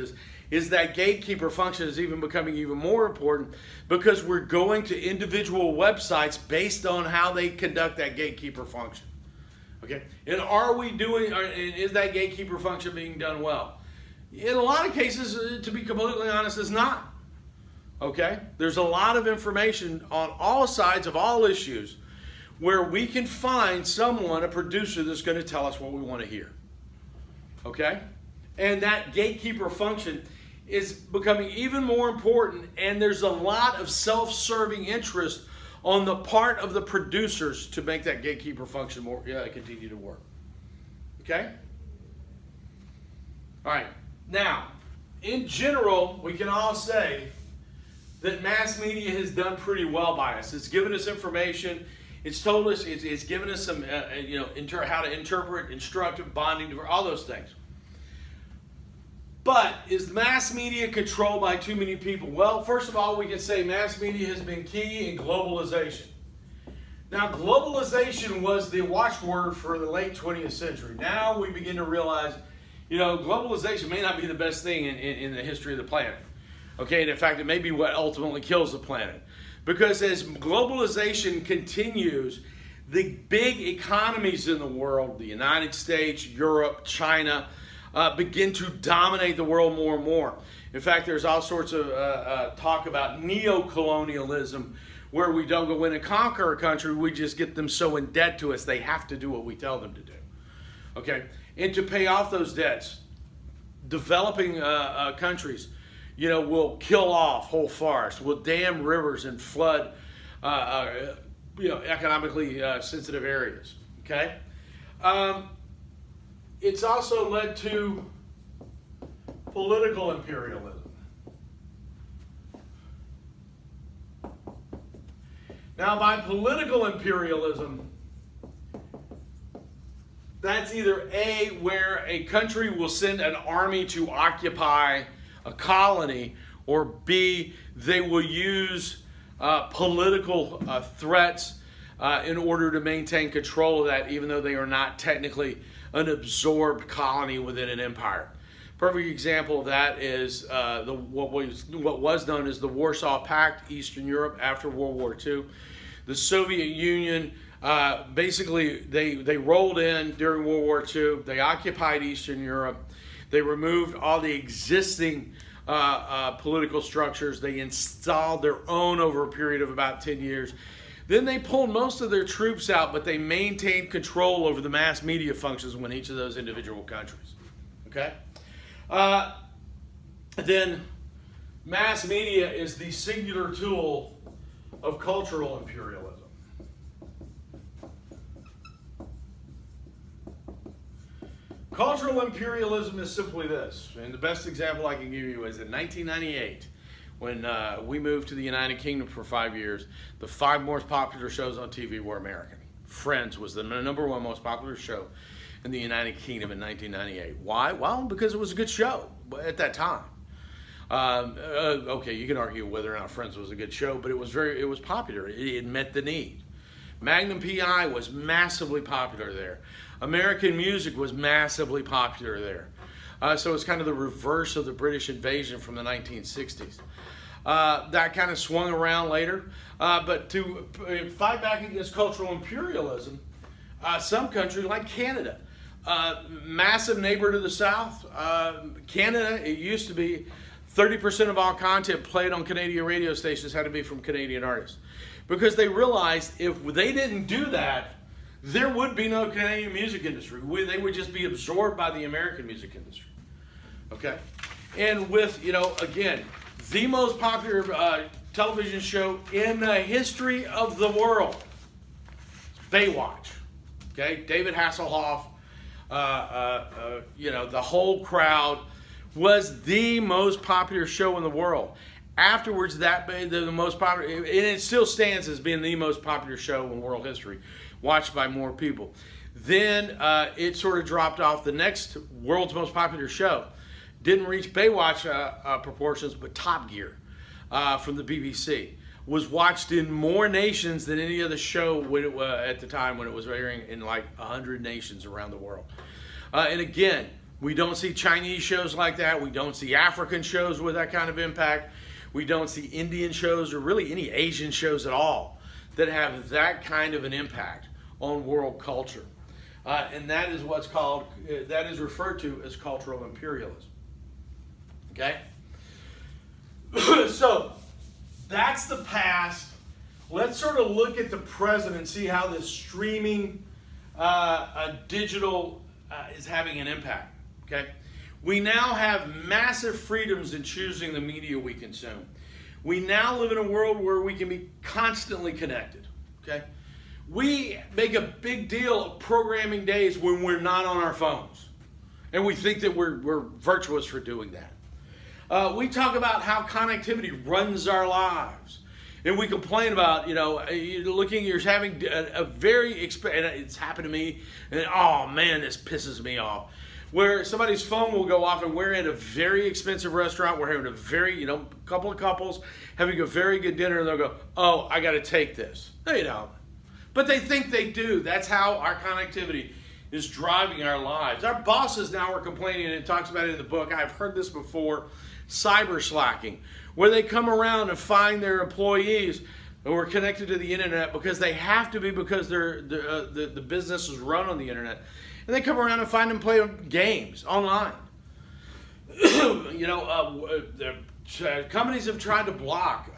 Speaker 1: is that gatekeeper function is even becoming even more important, because we're going to individual websites based on how they conduct that gatekeeper function. Okay, and is that gatekeeper function being done well? In a lot of cases, to be completely honest, it's not. Okay, there's a lot of information on all sides of all issues where we can find someone, a producer, that's going to tell us what we want to hear. Okay, and that gatekeeper function is becoming even more important, and there's a lot of self-serving interest on the part of the producers to make that gatekeeper function more continue to work. Okay? All right. Now, in general, we can all say that mass media has done pretty well by us. It's given us information. It's told us. It's given us some, how to interpret, instructive, bonding, all those things. But is mass media controlled by too many people? Well, first of all, we can say mass media has been key in globalization. Now, globalization was the watchword for the late 20th century. Now we begin to realize, globalization may not be the best thing in the history of the planet. Okay, and in fact, it may be what ultimately kills the planet. Because as globalization continues, the big economies in the world, the United States, Europe, China, begin to dominate the world more and more. In fact, there's all sorts of talk about neo-colonialism, where we don't go in and conquer a country, we just get them so in debt to us they have to do what we tell them to do. Okay, and to pay off those debts, developing countries, will kill off whole forests, will dam rivers and flood, economically sensitive areas. Okay. It's also led to political imperialism. Now, by political imperialism, that's either A, where a country will send an army to occupy a colony, or B, they will use political threats in order to maintain control of that, even though they are not technically an absorbed colony within an empire. Perfect example of that is what was known as the Warsaw Pact, Eastern Europe, after World War II. The Soviet Union, basically, they rolled in during World War II. They occupied Eastern Europe. They removed all the existing political structures. They installed their own over a period of about 10 years. Then they pulled most of their troops out, but they maintained control over the mass media functions in each of those individual countries. Okay? Then mass media is the singular tool of cultural imperialism. Cultural imperialism is simply this, and the best example I can give you is in 1998, when we moved to the United Kingdom for 5 years. The 5 most popular shows on TV were American. Friends was the number 1 most popular show in the United Kingdom in 1998. Why? Well, because it was a good show at that time. Okay, you can argue whether or not Friends was a good show, but it was popular. It met the need. Magnum P.I. was massively popular there. American music was massively popular there. So it's kind of the reverse of the British invasion from the 1960s. That kind of swung around later. But to fight back against cultural imperialism, some countries like Canada, massive neighbor to the south, Canada, it used to be 30% of all content played on Canadian radio stations had to be from Canadian artists. Because they realized if they didn't do that, there would be no Canadian music industry. They would just be absorbed by the American music industry. Okay? And with, again, the most popular television show in the history of the world, Baywatch. Okay? David Hasselhoff, the whole crowd, was the most popular show in the world. Afterwards, that made the most popular, and it still stands as being the most popular show in world history, watched by more people. Then it sort of dropped off. The next world's most popular show didn't reach Baywatch proportions, but Top Gear from the BBC was watched in more nations than any other show when it, at the time when it was airing in like 100 nations around the world. And again, we don't see Chinese shows like that. We don't see African shows with that kind of impact. We don't see Indian shows or really any Asian shows at all that have that kind of an impact on world culture. And that is what's called, that is referred to as cultural imperialism. Okay? So, that's the past. Let's sort of look at the present and see how this streaming digital is having an impact. Okay? We now have massive freedoms in choosing the media we consume. We now live in a world where we can be constantly connected. Okay? We make a big deal of programming days when we're not on our phones. And we think that we're virtuous for doing that. We talk about how connectivity runs our lives. And we complain about, you're having a very, and it's happened to me, and oh man, this pisses me off. Where somebody's phone will go off and we're at a very expensive restaurant, we're having a very, couple of couples having a very good dinner, and they'll go, oh, I got to take this. No, you don't. But they think they do. That's how our connectivity is driving our lives. Our bosses now are complaining, and it talks about it in the book. I've heard this before, cyber slacking, where they come around and find their employees who are connected to the internet because they have to be, because the business is run on the internet. And they come around and find them playing games online. Companies have tried to block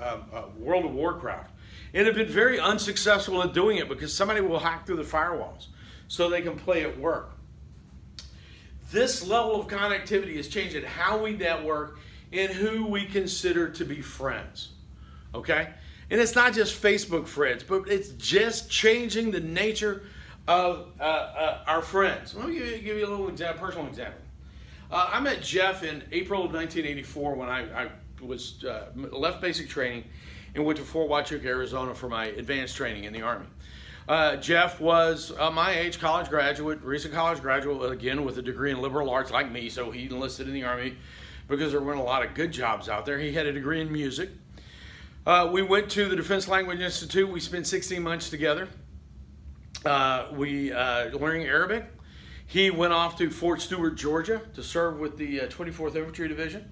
Speaker 1: World of Warcraft and have been very unsuccessful at doing it because somebody will hack through the firewalls so they can play at work. This level of connectivity is changing how we network and who we consider to be friends. Okay? And it's not just Facebook friends, but it's just changing the nature of our friends. Let me give you a little personal example. I met Jeff in April of 1984 when I was left basic training and went to Fort Huachuca, Arizona for my advanced training in the Army. Jeff was my age, college graduate, recent college graduate, again with a degree in liberal arts like me, so he enlisted in the Army because there weren't a lot of good jobs out there. He had a degree in music. We went to the Defense Language Institute. We spent 16 months together. Learning Arabic. He went off to Fort Stewart, Georgia to serve with the 24th Infantry Division.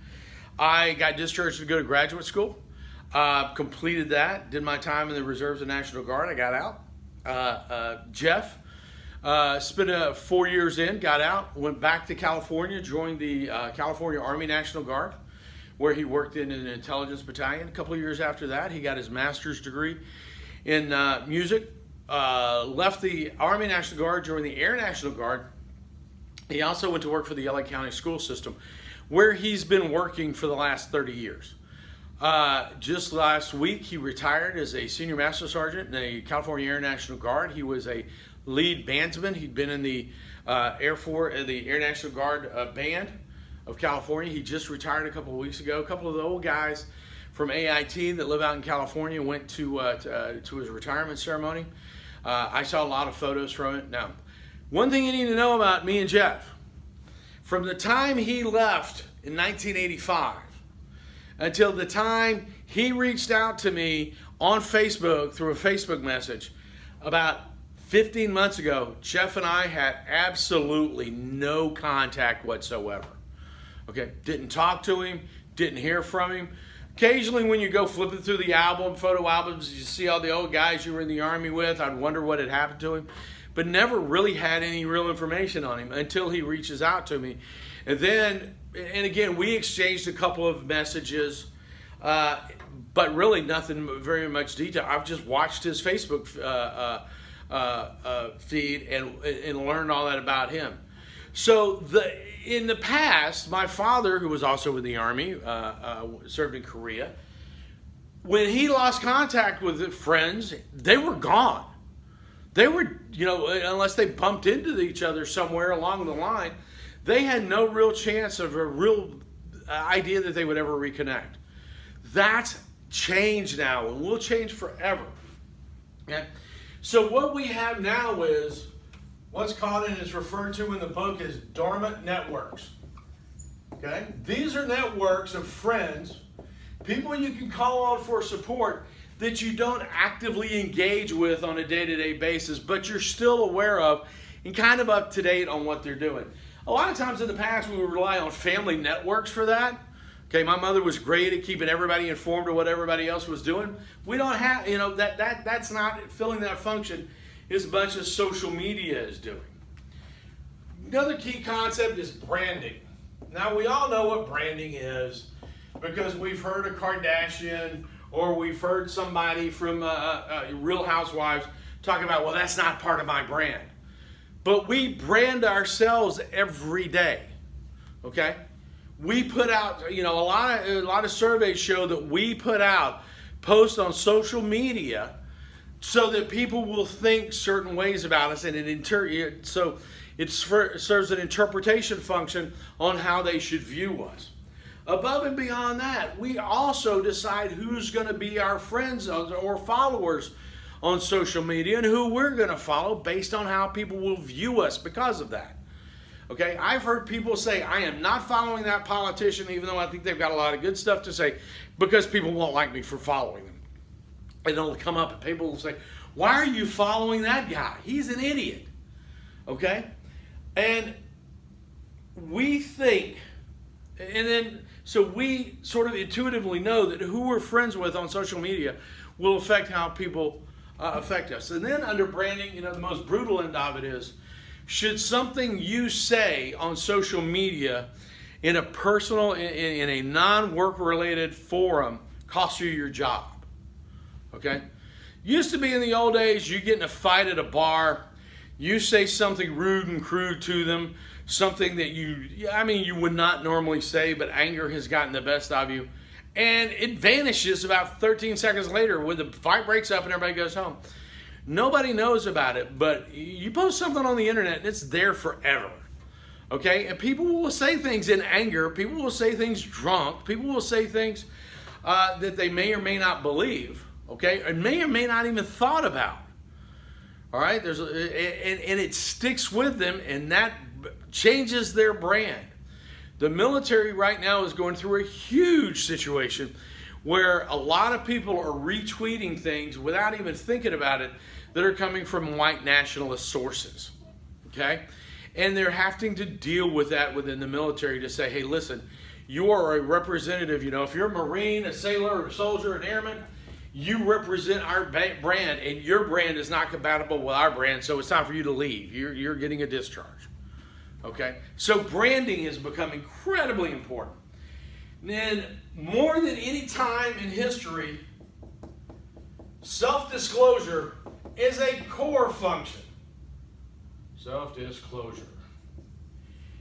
Speaker 1: I got discharged to go to graduate school. Completed that. Did my time in the Reserves and National Guard. I got out. Jeff spent 4 years in, got out, went back to California, joined the California Army National Guard, where he worked in an intelligence battalion. A couple of years after that, he got his master's degree in music. Left the Army National Guard, joined the Air National Guard. He also went to work for the LA County school system, where he's been working for the last 30 years. Just last week, he retired as a senior master sergeant in the California Air National Guard. He was a lead bandsman. He'd been in the the Air National Guard band of California. He just retired a couple of weeks ago. A couple of the old guys from AIT that live out in California went to his retirement ceremony. I saw a lot of photos from it. Now, one thing you need to know about me and Jeff, from the time he left in 1985 until the time he reached out to me on Facebook through a Facebook message about 15 months ago, Jeff and I had absolutely no contact whatsoever. Okay, didn't talk to him, didn't hear from him. Occasionally when you go flipping through the photo albums, you see all the old guys you were in the Army with. I'd wonder what had happened to him, but never really had any real information on him until he reaches out to me. And then, and again, we exchanged a couple of messages, but really nothing very much detail. I've just watched his Facebook feed and learned all that about him. So in the past, my father, who was also in the Army, served in Korea, when he lost contact with friends, they were gone. They were, unless they bumped into each other somewhere along the line, they had no real chance of a real idea that they would ever reconnect. That's changed now, and will change forever. Okay? So what we have now is what's called and is referred to in the book as dormant networks. Okay? These are networks of friends, people you can call on for support that you don't actively engage with on a day-to-day basis, but you're still aware of and kind of up to date on what they're doing. A lot of times in the past we would rely on family networks for that. Okay, my mother was great at keeping everybody informed of what everybody else was doing. We don't have, that's not filling that function as much as social media is doing. Another key concept is branding. Now, we all know what branding is because we've heard a Kardashian or we've heard somebody from Real Housewives talking about, well, that's not part of my brand. But we brand ourselves every day, okay? We put out, a lot of surveys show that we put out posts on social media so that people will think certain ways about us, and it serves an interpretation function on how they should view us. Above and beyond that, we also decide who's going to be our friends or followers on social media and who we're going to follow based on how people will view us because of that. Okay, I've heard people say, I am not following that politician, even though I think they've got a lot of good stuff to say, because people won't like me for following them. And they'll come up and people will say, why are you following that guy? He's an idiot. Okay? And we think, so we sort of intuitively know that who we're friends with on social media will affect how people affect us. And then under branding, the most brutal end of it is, should something you say on social media in a personal, in a non-work related forum cost you your job? Okay? Used to be in the old days, you get in a fight at a bar, you say something rude and crude to them, something that you would not normally say, but anger has gotten the best of you, and it vanishes about 13 seconds later when the fight breaks up and everybody goes home. Nobody knows about it, but you post something on the internet and it's there forever. Okay? And people will say things in anger. People will say things drunk. People will say things that they may or may not believe. Okay? And may or may not even thought about. All right? And it sticks with them, and that changes their brand. The military right now is going through a huge situation where a lot of people are retweeting things without even thinking about it that are coming from white nationalist sources, okay? And they're having to deal with that within the military to say, hey, listen, you are a representative. If you're a Marine, a sailor, a soldier, an airman, you represent our brand, and your brand is not compatible with our brand, so it's time for you to leave. You're getting a discharge, okay? So branding has become incredibly important. And more than any time in history, self-disclosure is a core function. Self-disclosure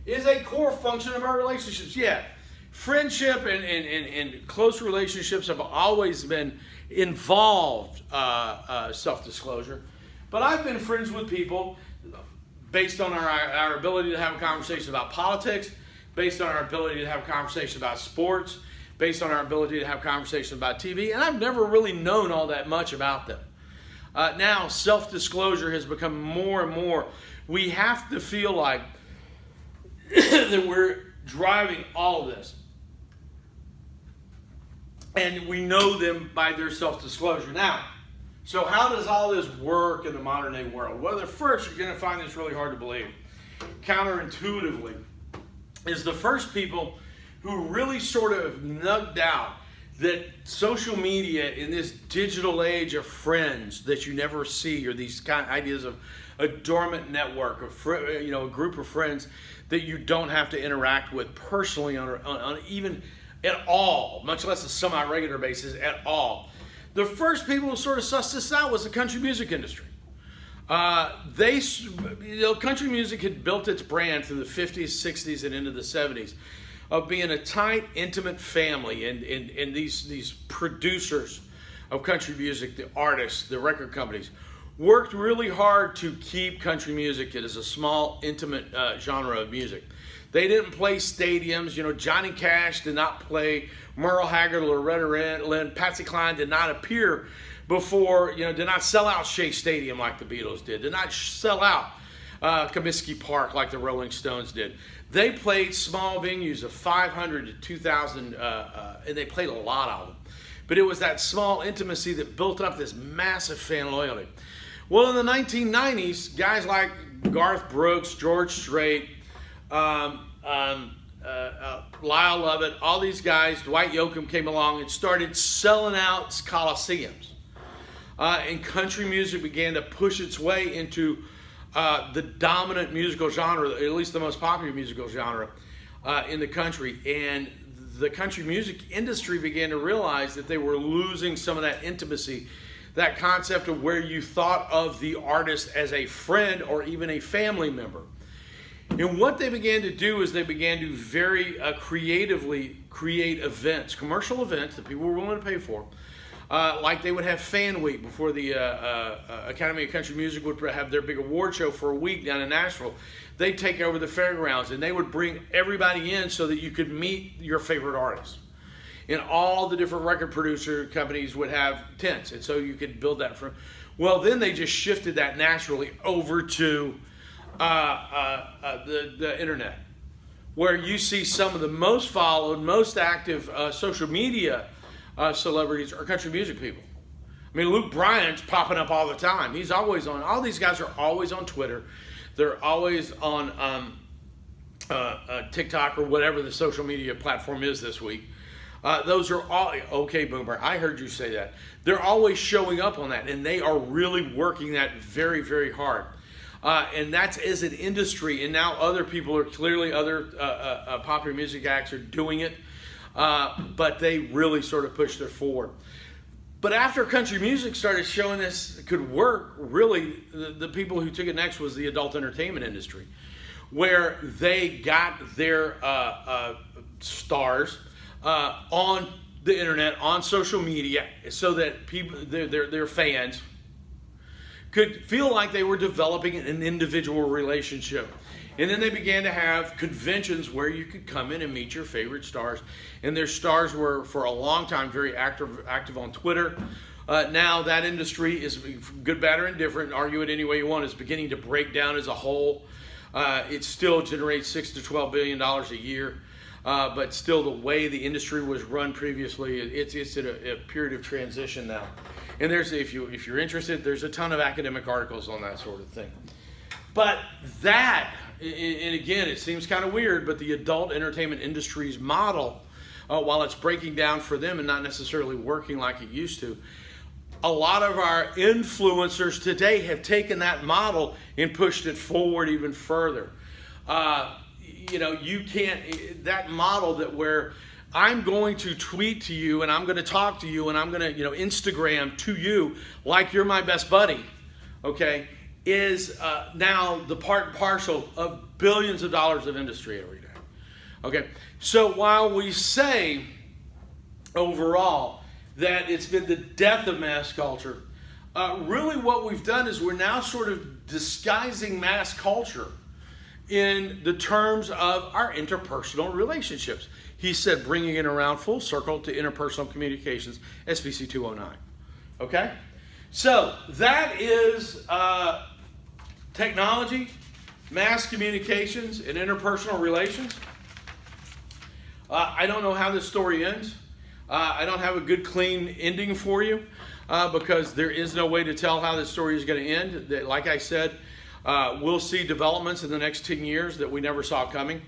Speaker 1: is a core function of our relationships. Yeah, friendship and close relationships have always been involved self-disclosure. But I've been friends with people based on our ability to have a conversation about politics, based on our ability to have a conversation about sports, based on our ability to have conversation about TV, and I've never really known all that much about them. Now, self-disclosure has become more and more. We have to feel like that we're driving all of this. And we know them by their self-disclosure. Now, so how does all this work in the modern day world? Well, at first, you're going to find this really hard to believe. Counterintuitively, is the first people who really sort of nugged out that social media in this digital age of friends that you never see, or these kind of ideas of a dormant network of a group of friends that you don't have to interact with personally on even at all, much less a semi-regular basis at all. The first people who sort of sussed this out was the country music industry. Country music had built its brand through the 50s, 60s, and into the 70s of being a tight, intimate family, and these producers of country music, the artists, the record companies, worked really hard to keep country music as a small, intimate genre of music. They didn't play stadiums. Johnny Cash did not play. Merle Haggard, Loretta Lynn, Patsy Cline did not appear before, did not sell out Shea Stadium like the Beatles did not sell out Comiskey Park like the Rolling Stones did. They played small venues of 500 to 2,000, and they played a lot of them. But it was that small intimacy that built up this massive fan loyalty. Well, in the 1990s, guys like Garth Brooks, George Strait, Lyle Lovett, all these guys, Dwight Yoakam came along and started selling out coliseums. And country music began to push its way into the dominant musical genre, at least the most popular musical genre in the country. And the country music industry began to realize that they were losing some of that intimacy, that concept of where you thought of the artist as a friend or even a family member. And what they began to do is they began to very creatively create events, commercial events that people were willing to pay for. Like they would have Fan Week before the Academy of Country Music would have their big award show for a week down in Nashville. They'd take over the fairgrounds and they would bring everybody in so that you could meet your favorite artists. And all the different record producer companies would have tents, and so you could build that from. Well, then they just shifted that naturally over to the internet, where you see some of the most followed, most active social media celebrities are country music people. I mean, Luke Bryan's popping up all the time. He's always on. All these guys are always on Twitter. They're always on TikTok or whatever the social media platform is this week. Those are all, okay, Boomer, I heard you say that. They're always showing up on that, and they are really working that very, very hard. And that's as an industry, and now other people are clearly, other popular music acts are doing it, but they really sort of pushed it forward. But after country music started showing this could work, really, the people who took it next was the adult entertainment industry, where they got their stars on the internet, on social media, so that people, their fans, could feel like they were developing an individual relationship. And then they began to have conventions where you could come in and meet your favorite stars. And their stars were, for a long time, very active on Twitter. Now that industry is good, bad, or indifferent, argue it any way you want, is beginning to break down as a whole. It still generates $6 to $12 billion a year. But still, the way the industry was run previously, it's at a period of transition now. And there's, if you're interested, there's a ton of academic articles on that sort of thing. But that, and again, it seems kind of weird, but the adult entertainment industry's model, while it's breaking down for them and not necessarily working like it used to, a lot of our influencers today have taken that model and pushed it forward even further. You can't, that model that where I'm going to tweet to you and I'm going to talk to you and I'm going to, Instagram to you like you're my best buddy, okay, is now the part and parcel of billions of dollars of industry every day. Okay, so while we say overall that it's been the death of mass culture, really what we've done is we're now sort of disguising mass culture in the terms of our interpersonal relationships. He said, bringing it around full circle to interpersonal communications, SPC 209. Okay? So that is technology, mass communications, and interpersonal relations. I don't know how this story ends. I don't have a good, clean ending for you because there is no way to tell how this story is going to end. Like I said, we'll see developments in the next 10 years that we never saw coming.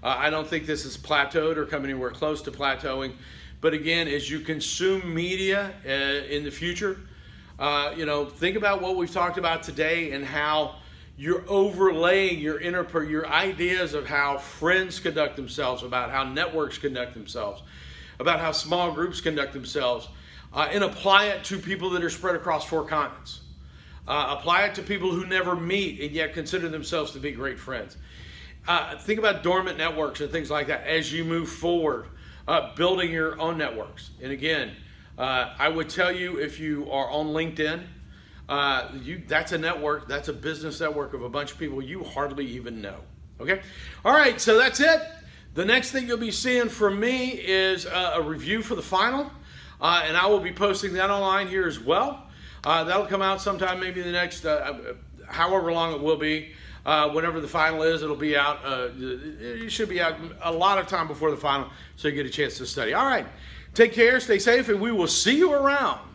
Speaker 1: I don't think this is plateaued or coming anywhere close to plateauing. But again, as you consume media in the future, think about what we've talked about today and how you're overlaying your ideas of how friends conduct themselves, about how networks conduct themselves, about how small groups conduct themselves, and apply it to people that are spread across 4 continents. Apply it to people who never meet and yet consider themselves to be great friends. Think about dormant networks and things like that as you move forward, building your own networks. And again, I would tell you, if you are on LinkedIn, that's a network, that's a business network of a bunch of people you hardly even know. Okay? All right, so that's it. The next thing you'll be seeing from me is a review for the final, and I will be posting that online here as well. That'll come out sometime, maybe the next, however long it will be. Whenever the final is, it'll be out. It should be out a lot of time before the final, so you get a chance to study. All right, take care, stay safe, and we will see you around.